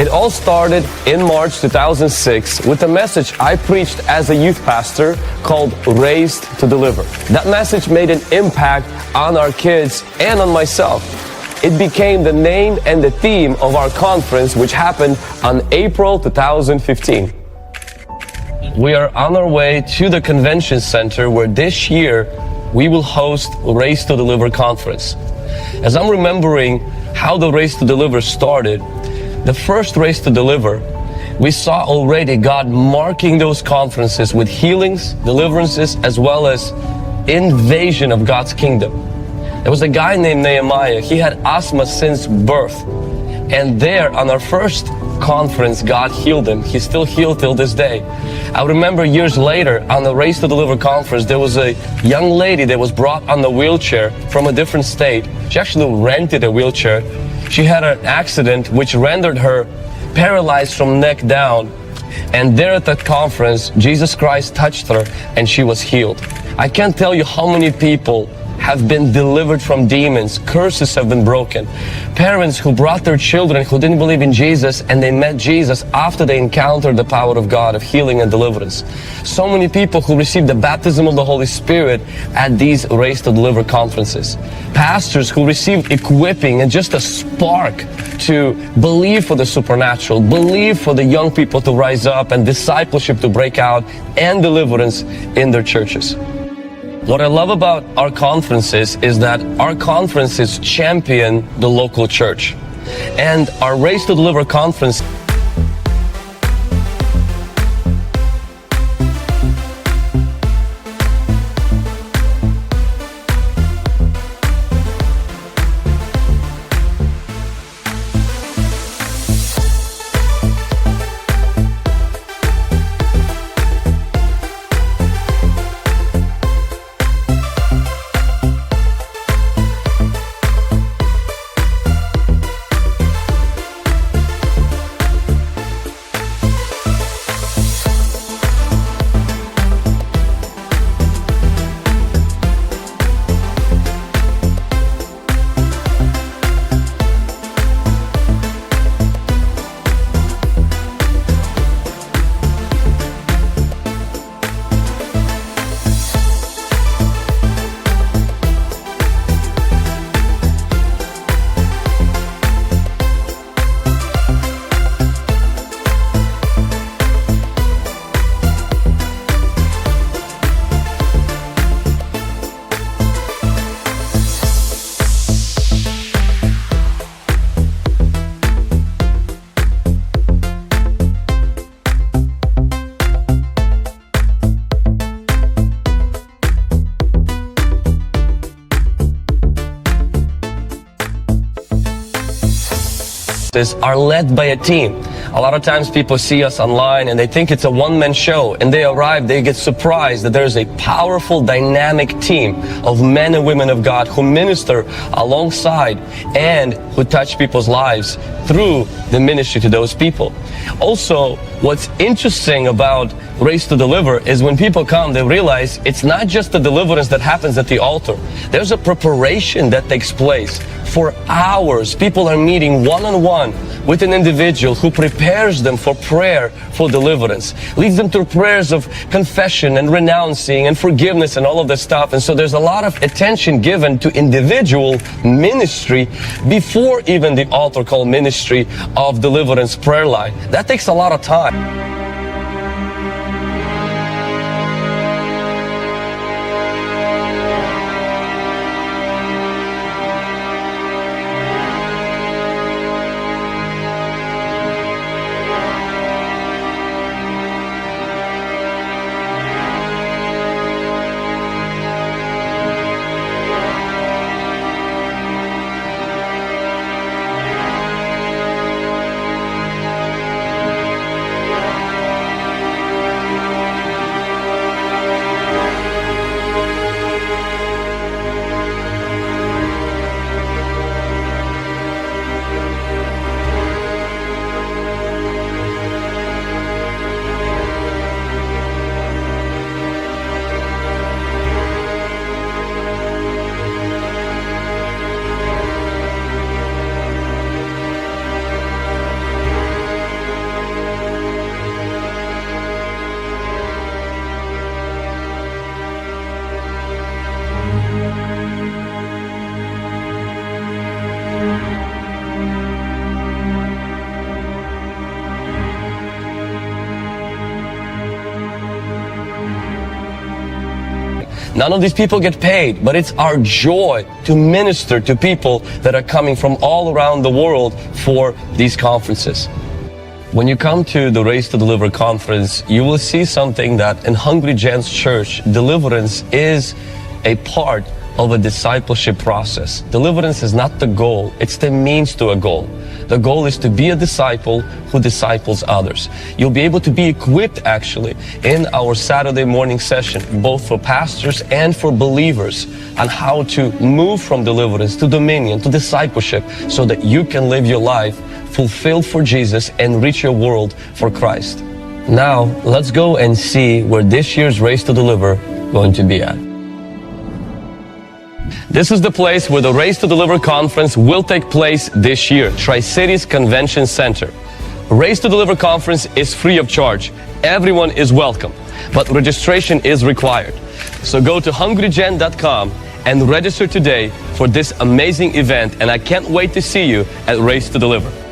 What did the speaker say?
all started in March 2006 with a message I preached as a youth pastor called Raised to Deliver. That message made an impact on our kids and on myself. It became the name and the theme of our conference, which happened on April 2015. We are on our way to the convention center where this year we will host Raised to Deliver conference. As I'm remembering how the Raised to Deliver started, the first Raised to Deliver, we saw already God marking those conferences with healings, deliverances, as well as invasion of God's kingdom. There was a guy named Nehemiah. He had asthma since birth. And there on our first conference, God healed him. He's still healed till this day. I remember years later on the Raised to Deliver conference, there was a young lady that was brought on the wheelchair from a different state. She actually rented a wheelchair. She had an accident which rendered her paralyzed from neck down. And there at that conference, Jesus Christ touched her and she was healed. I can't tell you how many people have been delivered from demons. Curses have been broken. Parents who brought their children who didn't believe in Jesus and they met Jesus after they encountered the power of God of healing and deliverance. So many people who received the baptism of the Holy Spirit at these Raised to Deliver conferences. Pastors who received equipping and just a spark to believe for the supernatural, believe for the young people to rise up and discipleship to break out and deliverance in their churches. What I love about our conferences is that our conferences champion the local church. And our Raised to Deliver conference are led by a team. A lot of times people see us online and they think it's a one-man show, and they arrive, they get surprised that there's a powerful, dynamic team of men and women of God who minister alongside and who touch people's lives through the ministry to those people. Also, what's interesting about Raised to Deliver is when people come, they realize it's not just the deliverance that happens at the altar. There's a preparation that takes place. For hours, people are meeting one-on-one with an individual who prepares them for prayer for deliverance, leads them through prayers of confession and renouncing and forgiveness and all of this stuff. And so there's a lot of attention given to individual ministry before even the altar call ministry of deliverance prayer line. That takes a lot of time. None of these people get paid, but it's our joy to minister to people that are coming from all around the world for these conferences. When you come to the Race to Deliver conference, you will see something that in Hungry Gen's church, deliverance is a part of a discipleship process. Deliverance is not the goal, it's the means to a goal. The goal is to be a disciple who disciples others. You'll be able to be equipped actually in our Saturday morning session, both for pastors and for believers, on how to move from deliverance to dominion, to discipleship, so that you can live your life fulfilled for Jesus and reach your world for Christ. Now, let's go and see where this year's Race to Deliver is going to be at. This is the place where the Race to Deliver conference will take place this year, Tri-Cities Convention Center. Race to Deliver conference is free of charge. Everyone is welcome, but registration is required. So go to HungryGen.com and register today for this amazing event, and I can't wait to see you at Race to Deliver.